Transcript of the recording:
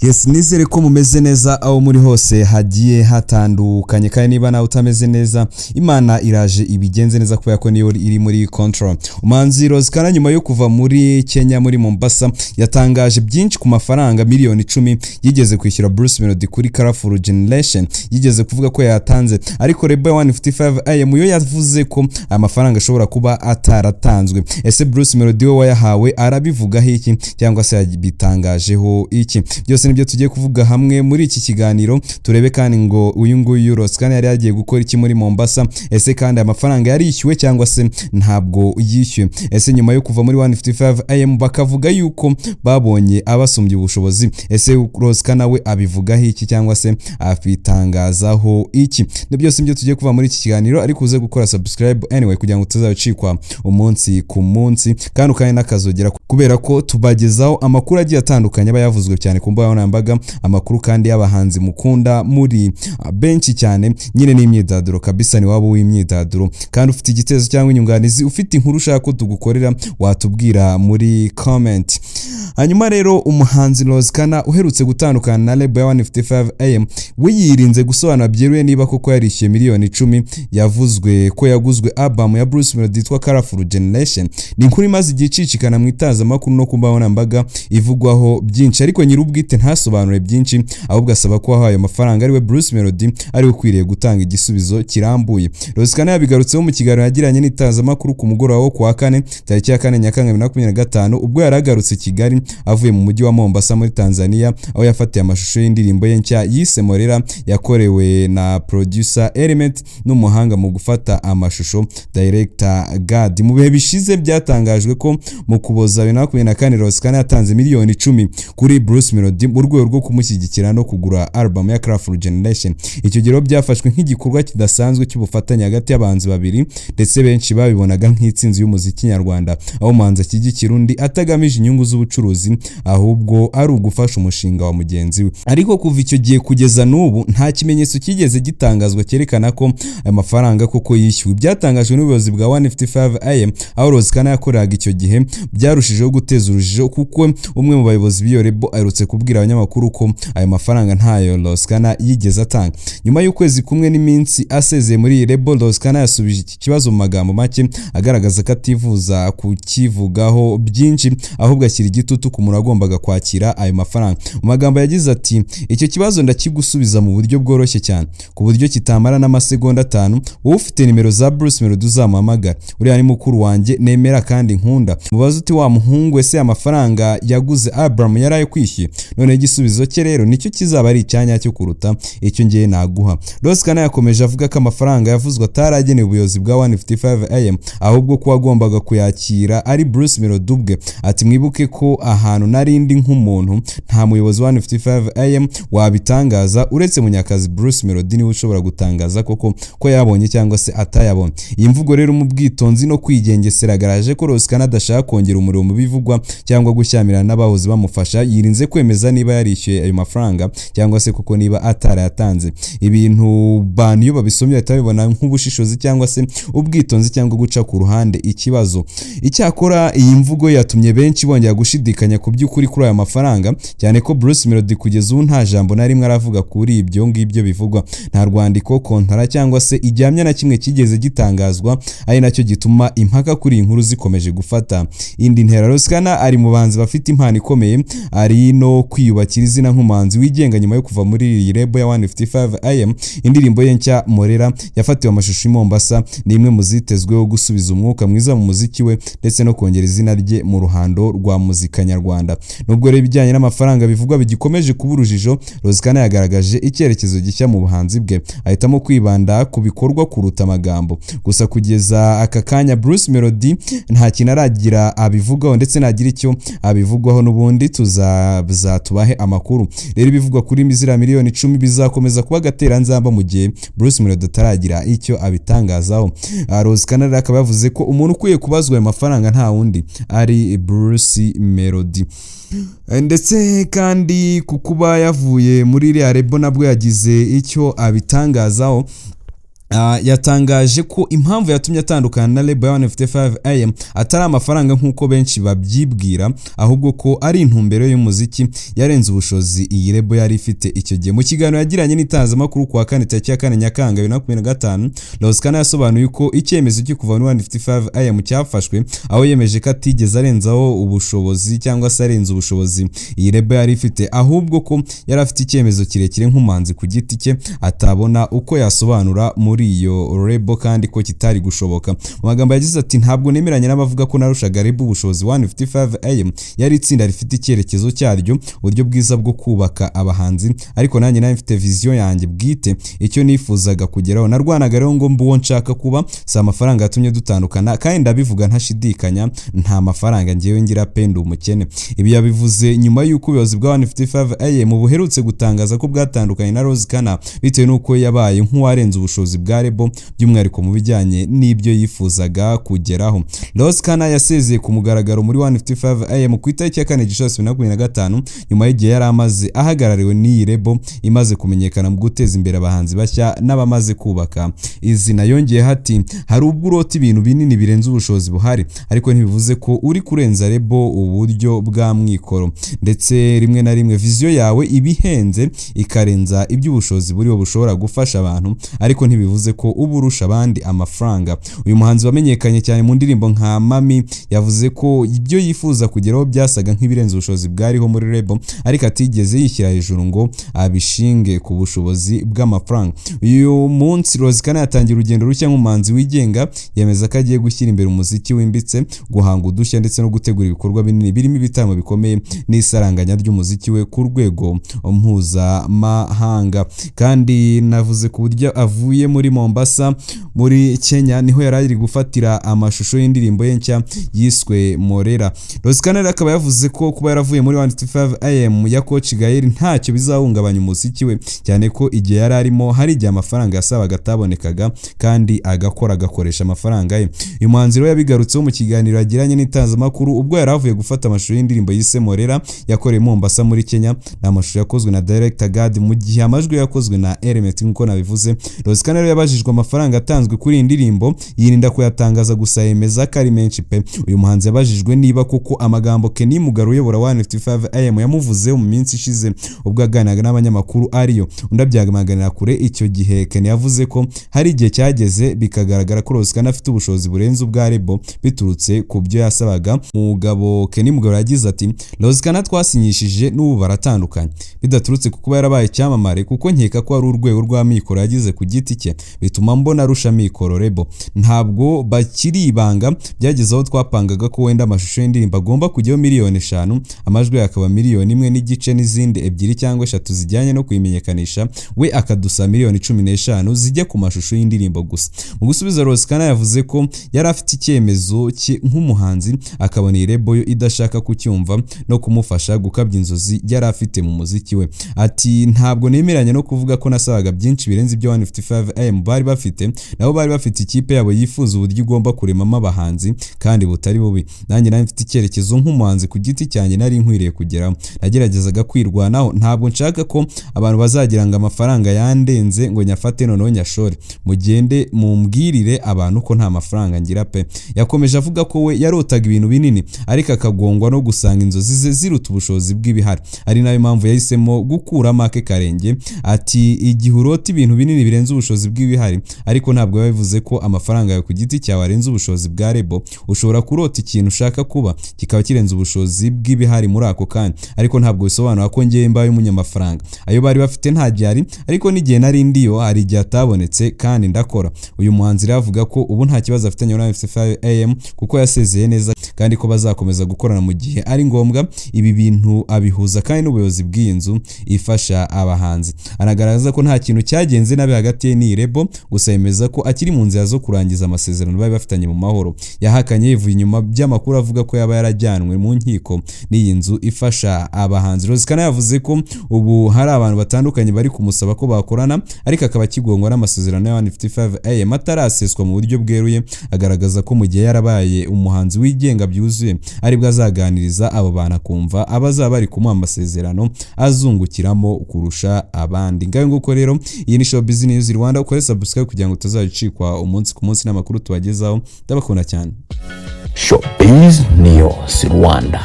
Yes, nizere ko mumeze neza aho muri hose hagiye hatandukanye kandi niba nawe utameze neza Imana iraje ibigenze neza kubera ko niyo iri muri control. Umuhanzi Kana nyuma yo kuva muri Kenya muri Mombasa yatangaje byinshi ku mafaranga miliyoni 10 yigeze kwishyura Bruce Melodie kuri Kora Generation, yigeze kuvuga ko yatanze, ariko Rebel 155 yo yavuze ko amafaranga ashobora kuba ataratanzwe. Ese Bruce Melodie we wayahawe arabivugaho iki cyangwa se yabitangajeho iki? Byose nibyo tugiye kuvuga hamwe muri iki kiganiro. Turebe kandi ngo uyu nguyu Kana yari yagiye gukora iki muri Mombasa, ese kandi amafaranga yari yishyuwe cyangwa se ntabwo yishyuwe. Ese nyuma yo kuva muri 155 bakavuga yuko babonye abasumbye ubushobozi, ese Kana we abivugaho iki cyangwa se afitangazaho iki? Ni byose nibyo tugiye kuva muri iki kiganiro, ariko uze gukora subscribe anyway kugira ngo utazabicikwa umunsi ku munsi, kandi ukanye nakazogera kubera ko tubagezaho amakuru agiye atandukanye aba yavuzwe cyane ku mbuga nkoranyambaga, amakuru kandi y'abahanzi mukunda muri benshi cyane. Nyine ni myidagaduro kabisa, ni wabo w'imyidagaduro, kandi ufite igitezo cyangwa inyunganizi, ufite inkuru ushaka ko tugukorera, watubwira muri comment. Hanyuma rero umuhanzi Kana uherutse gutandukana na Rebel 155 we yirinze gusobanura byeruye niba koko yarishyuye miliyoni 10 yavuzwe ko yaguzwe album ya Bruce Melodie yitwa Kora Generation. Ni inkuru imaze igicicikana mu itangazamakuru no kumbaho mbaga ivugwaho byinshi, ariko nyirubwite ntasobanure byinshi, ahubwo asaba ko ahaye amafaranga ariwe Bruce Melodie ari ukwiriye gutanga igisubizo kirambuye. Kana yabigarutseho mu kiganiro yagiranye n'itangazamakuru ku mugoroba wo kuwa 4 tariki ya 4 Nyakanga 2025 ubwo yaragarutse Kigali avuye mu mujyi wa Mombasa muri Tanzania, aho yafatiye amashusho y'indirimbo ye nshya yise Morera yakorewe na producer Element n'umuhanga mu gufata amashusho director God. Mu bihe bishize byatangajwe ko mu kuboza 2024 Kana yatanze miliyoni 10 kuri Bruce Melodie mu rwego rwo kumushyigikira no kugura album ya Kora Generation. Icyo gero byafashwe nk'igikorwa kidasanzwe cy'ubufatanye hagati y'abanzi babiri, ndetse benshi babibonaga nk'itsinzi y'umuziki nyarwanda, aho umuhanzi ashyigikira undi atagamije inyungu z'ubucuruzi, ahubwo ari ugufasha umushinga wa mugenzi we. Ariko kuva icyo gihe kugeza n'ubu nta kimenyetso kigeze gitangazwa cyerekana ko amafaranga koko yishyuwe. Byatangajwe n'ubuyobozi bwa 155 aho Kana yakoraga icyo gihe byarushijeho guteza urujijo, kuko umwe mu bayobozi b'iyo Rebel aherutse kubwira abanyamakuru ko ayo mafaranga ntayo Kana yigeze atanga. Nyuma y'ukwezi kumwe n'iminsi asezeye muri iyi Rebel, Kana yasubije iki kibazo mu magambo make agaragaza ko atifuza kukivugaho byinshi, ahubwo ashyira igitutu ku muntu agombaga kwakira ayo mafaranga. Mu magambo yagize ati, icyo kibazo ndakigusubiza mu buryo bworoshye cyane, ku buryo kitamara n'amasegonda 5. Wowe ufite nimero za Bruce Melodie uzamuhamagara, uriya ni mukuru wanjye nemera kandi nkunda. Mubaze uti wa muhungu ese amafaranga yaguze album yarayo kwishyuye? None igisubizo cye rero nicyo kizaba ari icyanya cyo kuruta icyo ngiye naguha. Kana yakomeje avuga ko amafaranga yavuzwe ataragenewe ubuyobozi bwa 155 ahubwo ko agombaga kuyakira ari Bruce Melodie ubwe. Ati mwibuke ko ahantu narindi nk'umuntu, nta muyobozi wa 155 wabitangaza uretse munyakazi Bruce Melodie niwe ushobora gutangaza koko ko yabonye cyangwa se atayabonye. Iyi mvugo rero mu bwitonzi no kwigengesera garaje ko Kana adashaka kongera umuriro mu bivugwa cyangwa gushyamirana n'abahozi bamufasha, yirinze kwemeza niba yarishyuye ayo mafaranga cyangwa se koko niba atarayatanze. Ibintu bantu iyo babisomye batabibona nk'ubushishozi cyangwa se ubwitonzi cyangwa guca ku ruhande ikibazo. Icyakora iyi mvugo yatumye benshi bongera gushidikanya ku by'ukuri kuri aya mafaranga, cyane ko Bruce Melodie kugeza ubu nta jambo na rimwe aravuga kuri ibyo ngibyo bivugwa. Nta rwandiko, kontara cyangwa se ijyamya na kimwe kigeze gitangazwa, ari nacyo gituma impaka kuri inkuru zikomeje gufata indi ntera. Kana ari mu banzi bafite impano ikomeye, ari no kwiyubakira izina nk'umuhanzi wigenga nyuma yo kuva muri iyi Rebel ya 155. Indirimbo ye nshya Morera yafatiwe amashusho i Mombasa, ni imwe mu zitezweho gusubiza umwuka mwiza mu muziki we ndetse no kongera izina rye mu ruhando rwa muzika nyarwanda. Nubwo rero ibijyanye n'amafaranga bivugwa bigikomeje kuba urujijo, Kana yagaragaje icyerekezo gishya mu buhanzi bwe, ahitamo kwibanda ku bikorwa kuruta amagambo. Gusa kugeza aka kanya Bruce Melodie nta kintu aragira abivugaho, ndetse nagira icyo abivugwaho n'ubundi tuzatubahe amakuru. Rero ibivugwa kuri mizira miliyoni 10 bizakomeza kuba gateranzamba mu gihe Bruce Melodie ataragira icyo abitangazaho. Kana akaba yavuze ko umuntu ukwiye kubazwa ayo mafaranga nta wundi ari Bruce Melodie. Ndetse kandi kukuba yavuye muri iriya Rebel nabwo yagize icyo abitangazaho, yatangaje ko impamvu yatumye atandukana na label ya 155am atari amafaranga nk'uko benshi babyibwira, ahubwo ko ari intumbero y'umuziki yarenze ubushobozi iyi label yari ifite icyo gihe. Mu kiganiro yagiranye n'itangazamakuru kuwa kane tariki ya 4 Nyakanga 2025, Kana yasobanuye ko icyemezo cyo kuva muri 155am cyafashwe, aho yemeje ko atigeze arenzaho ubushobozi cyangwa se arenze ubushobozi iyi label yari ifite, ahubwo ko yari afite icyemezo kirekire nk'umuhanzi ku giti cye atabona uko yasobanura muri iyo label kandi ko kitari gushoboka. Mu magambo yagize ati ntabwo nemeranya n'abavuga ko narushaga label ubushobozi. 155am yari itsinda rifite icyerekezo cyaryo, uburyo bwiza bwo kubaka abahanzi, ariko nanjye nari mfite vision yanjye bwite, icyo nifuzaga kugeraho. Narwanaga rero ngo mbuwo nshaka kuba, si amafaranga yatumye dutandukana, kandi ndabivuga ntashidikanya, nta mafaranga ngewe ngira penda umukene. Ibi yabivuze nyuma y'uko ubuyobozi bwa 155am buherutse gutangaza ko bwatandukanye na Kana bitewe n'uko yabaye nk'uwarenze ubushobozi bwa label, by'umwihariko mu bijyanye n'ibyo yifuzaga kugeraho. Kana yasezeye ku mugaragaro muri 155am ku itariki ya 4 Gicurasi 2025, nyuma y'igihe yari amaze ahagarariwe n'iyi label imaze kumenyekana mu guteza imbere abahanzi bashya n'abamaze kubaka izina. Yongeye hati hari ubwo urota ibintu binini birenze ubushobozi buhari, ariko ntibivuze ko uri kurenza label uburyo bwa mwikoro, ndetse rimwe na rimwe vision yawe ibihenze ikarenza iby'ubushobozi buriho bushobora gufasha abantu, ariko ntibivuze ko uba urusha abandi amafaranga. Uyu muhanzi wamenyekanye cyane mu ndirimbo nka Mami yavuze ko ibyo yifuza kugeraho byasaga nk'ibirenze ubushobozi bwariho muri label, ariko atigeze yishyira hejuru ngo abishinge ku bushobozi bw'amafaranga. Uyu munsi Kana yatangiye urugendo rushya nk'umuhanzi wigenga, yemeza ko agiye gushyira imbere umuziki wimbitse, guhanga udushya ndetse no gutegura ibikorwa binini birimo ibitaramo bikomeye n'isaranganya ry'umuziki we ku rwego mpuzamahanga. Kandi navuze ku buryo avuye muri Mombasa muri Kenya, niho yari ari gufatira amashusho y'indirimbo ye nshya yiswe Morera. Kana akaba yavuze ko kuba yaravuye muri 155am ya Coach Gael ntacyo bizahungabanya umuziki we, cyane ko igihe yari arimo hari igihe amafaranga yasabaga atabonekaga kandi agakoresha amafaranga ye. Uyu muhanzi rero yabigarutseho mu kiganiro yagiranye n'itangazamakuru ubwo yari avuye gufata amashusho y'indirimbo yise Morera yakoreye Mombasa muri Kenya. Ni amashusho yakozwe na Director God mu gihe amajwi yakozwe na Element nk'uko nabivuze. Kana rero yabajijwe amafaranga atanzwe kuri iyi ndirimbo, yirinda kuyatangaza gusa yemeza ko ari menshi pe. Uyu muhanzi yabajijwe niba koko amagambo Kenny Mugaro uyobora 155am yamuvuze mu minsi ishize ubwo aganiraga n'abanyamakuru ariyo, undi abyamaganira kure. Icyo gihe Kenny yavuze ko hari igihe cyageze bikagaragara ko Kana afite ubushobozi burenze ubwa label biturutse ku byo yasabaga. Umugabo Kenny Mugaro yagize ati Kana twasinyishije n'ubu baratandukanye, bidaturutse kuko yarabaye icyamamare, kuko nkeka ko ari urwego rwa mikoro yagize ku giti cye bituma mbona arusha mikoro label. Ntabwo bakiri ibanga, byageze aho twapangaga ko wenda amashusho y'indirimbo agomba kujyaho 5,000,000, amajwi yakaba 1,500,000 n'izindi 2 cyangwa 3 zijyanye no kuyimenyekanisha, we akadusa 15,000,000 zijya ku mashusho y'indirimbo gusa. Mu gusubiza Kana yavuze ko yari afite icyemezo cye nk'umuhanzi, akabona iyi label yo idashaka kucyumva no kumufasha gukabya inzozi yari afite mu muziki we. Ati ntabwo nemeranya no kuvuga ko nasabaga byinshi birenze ibyo 155am bari bafite, nabo bari bafite ikipe yabo yifuza uburyo igomba kuremamo abahanzi kandi butari bubi. Nanjye nari mfite icyerekezo nk'umuhanzi ku giti cyanjye nari nkwiriye kugeraho, nageragezaga kwirwanaho. Ntabwo nshaka ko abantu bazagira ngo amafaranga yandenze ngo nyafate noneho nyashore, mugende mumbwirire abantu ko nta mafaranga ngira pe. Yakomeje avuga ko we yarotaga ibintu binini, ariko akagongwa no gusanga inzozi ze ziruta ubushobozi bw'ibihari, ari nayo mpamvu yahisemo gukura make karenge. Ati igihe urota ibintu binini birenze ubushobozi bw'ibihari, ariko ntabwo bivuze ko amafaranga yawe ku giti cyawe arenze ubushobozi bwa label. Ushobora kurota ikintu ushaka kuba kikaba kirenze ubushobozi bw'ibihari muri ako kanya, ariko ntabwo bisobanura ko ngiye mbaye umunyamafaranga. Ayo bari bafite nta gihari, ariko n'igihe nari ndiyo hari igihe atabonetse kandi ndakora. Uyu muhanzi avuga ko ubu nta kibazo afitanye na 155am kuko yasezeye neza, kandi ko bazakomeza gukorana mu gihe ari ngombwa. Ibi bintu abihuza kandi n'ubuyobozi bw'iyi nzu ifasha abahanzi. Anagaragaza ko nta kintu cyagenze nabe hagati ye n'iyi label, gusa yemeza ko akiri mu nzira zo kurangiza amasezerano bari bafitanye mu mahoro. Yahakanye yivuye inyuma by'amakuru avuga ko yaba yarajyanwe mu nkiko n'iyi nzu ifasha abahanzi. Kana yavuze ko ubu hari abantu batandukanye bari kumusaba ko bakorana, ariko akaba kigongwa n'amasezerano ya 155am ataraseswa mu buryo bweruye. Agaragaza ko mu gihe yarabaye umuhanzi wigenga byuzuye aribwo azaganiriza abo bantu akumva abazaba bari kumuha amasezerano azungukiramo kurusha abandi. Ngaho nguko rero iyi ni Showbiz News Rwanda. subscribe kugira ngo utazabicikwa umunsi ku munsi n'amakuru tubagezaho. Ndabakunda cyane. Showbiz News Rwanda.